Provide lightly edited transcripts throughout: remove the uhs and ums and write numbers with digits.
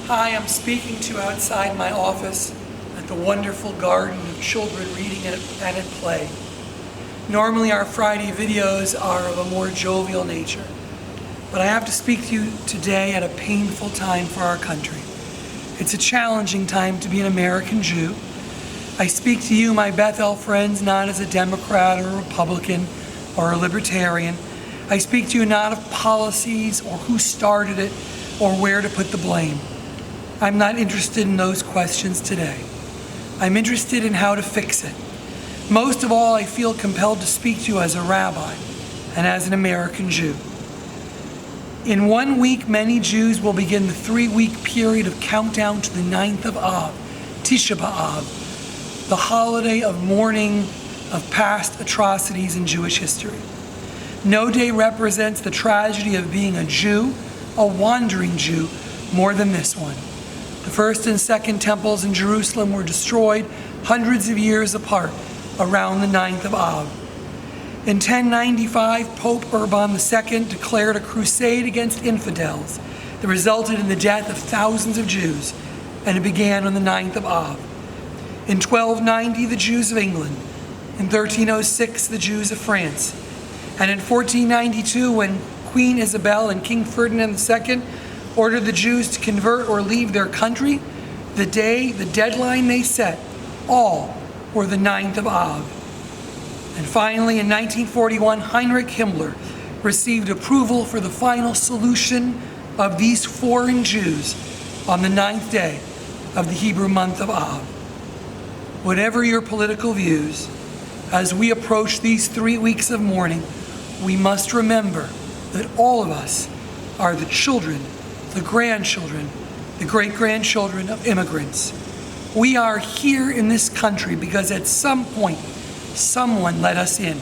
Hi, I'm speaking to you outside my office at the wonderful garden of children reading and at play. Normally our Friday videos are of a more jovial nature, but I have to speak to you today at a painful time for our country. It's a challenging time to be an American Jew. I speak to you, my Beth-El friends, not as a Democrat or a Republican or a Libertarian. I speak to you not of policies or who started it or where to put the blame. I'm not interested in those questions today. I'm interested in how to fix it. Most of all, I feel compelled to speak to you as a rabbi and as an American Jew. In 1 week, many Jews will begin the 3-week period of countdown to the 9th of Av, Tisha B'Av, the holiday of mourning of past atrocities in Jewish history. No day represents the tragedy of being a Jew, a wandering Jew, more than this one. The first and second temples in Jerusalem were destroyed hundreds of years apart around the 9th of Av. In 1095, Pope Urban II declared a crusade against infidels that resulted in the death of thousands of Jews, and it began on the 9th of Av. In 1290, the Jews of England. In 1306, the Jews of France. And in 1492, when Queen Isabel and King Ferdinand II ordered the Jews to convert or leave their country, the deadline they set, all were the 9th of Av. And finally, in 1941, Heinrich Himmler received approval for the final solution of these foreign Jews on the 9th day of the Hebrew month of Av. Whatever your political views, as we approach these 3 weeks of mourning, we must remember that all of us are the children, the grandchildren, the great-grandchildren of immigrants. We are here in this country because at some point, someone let us in.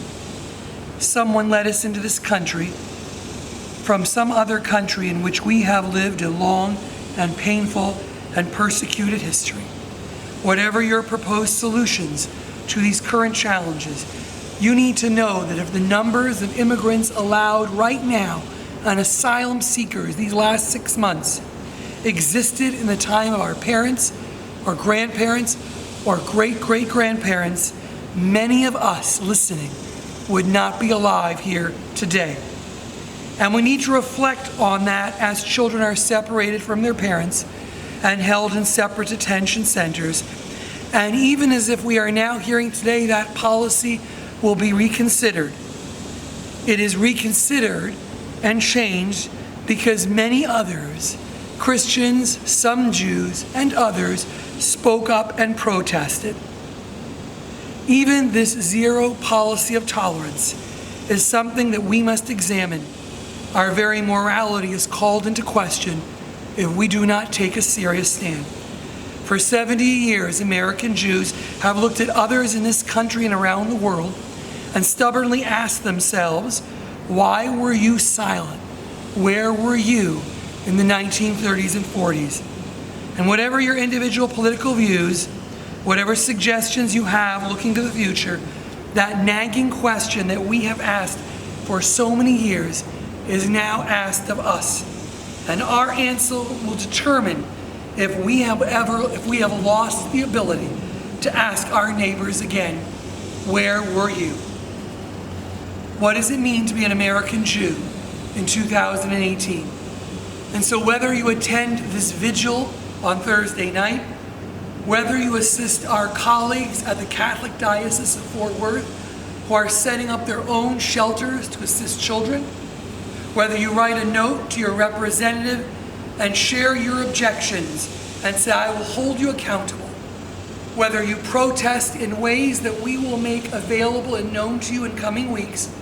Someone let us into this country from some other country in which we have lived a long and painful and persecuted history. Whatever your proposed solutions to these current challenges, you need to know that if the numbers of immigrants allowed right now and asylum seekers these last 6 months existed in the time of our parents or grandparents or great-great-grandparents, many of us listening would not be alive here today. And we need to reflect on that as children are separated from their parents and held in separate detention centers. And even as if we are now hearing today that policy will be reconsidered, it is reconsidered and changed because many others, Christians, some Jews, and others, spoke up and protested. Even this zero policy of tolerance is something that we must examine. Our very morality is called into question if we do not take a serious stand. For 70 years, American Jews have looked at others in this country and around the world and stubbornly asked themselves, why were you silent? Where were you in the 1930s and 40s? And whatever your individual political views, whatever suggestions you have looking to the future, that nagging question that we have asked for so many years is now asked of us. And our answer will determine if we have lost the ability to ask our neighbors again, where were you? What does it mean to be an American Jew in 2018? And so whether you attend this vigil on Thursday night, whether you assist our colleagues at the Catholic Diocese of Fort Worth who are setting up their own shelters to assist children, whether you write a note to your representative and share your objections and say, I will hold you accountable, whether you protest in ways that we will make available and known to you in coming weeks,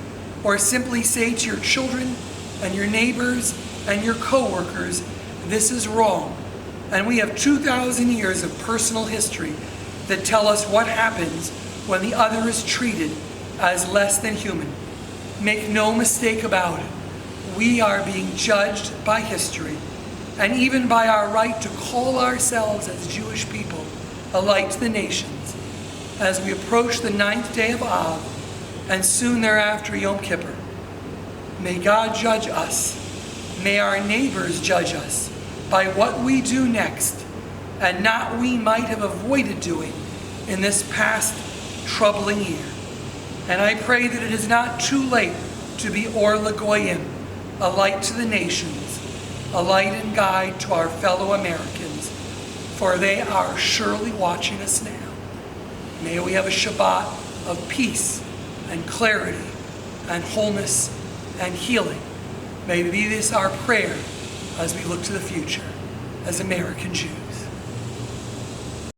or simply say to your children and your neighbors and your co-workers, this is wrong. And we have 2,000 years of personal history that tell us what happens when the other is treated as less than human. Make no mistake about it. We are being judged by history and even by our right to call ourselves as Jewish people a light to the nations as we approach the 9th day of Av and soon thereafter Yom Kippur. May God judge us. May our neighbors judge us. by what we do next, and not we might have avoided doing in this past troubling year. And I pray that it is not too late to be Or LaGoyim, a light to the nations, a light and guide to our fellow Americans, for they are surely watching us now. May we have a Shabbat of peace and clarity and wholeness and healing. May be this our prayer as we look to the future as American Jews.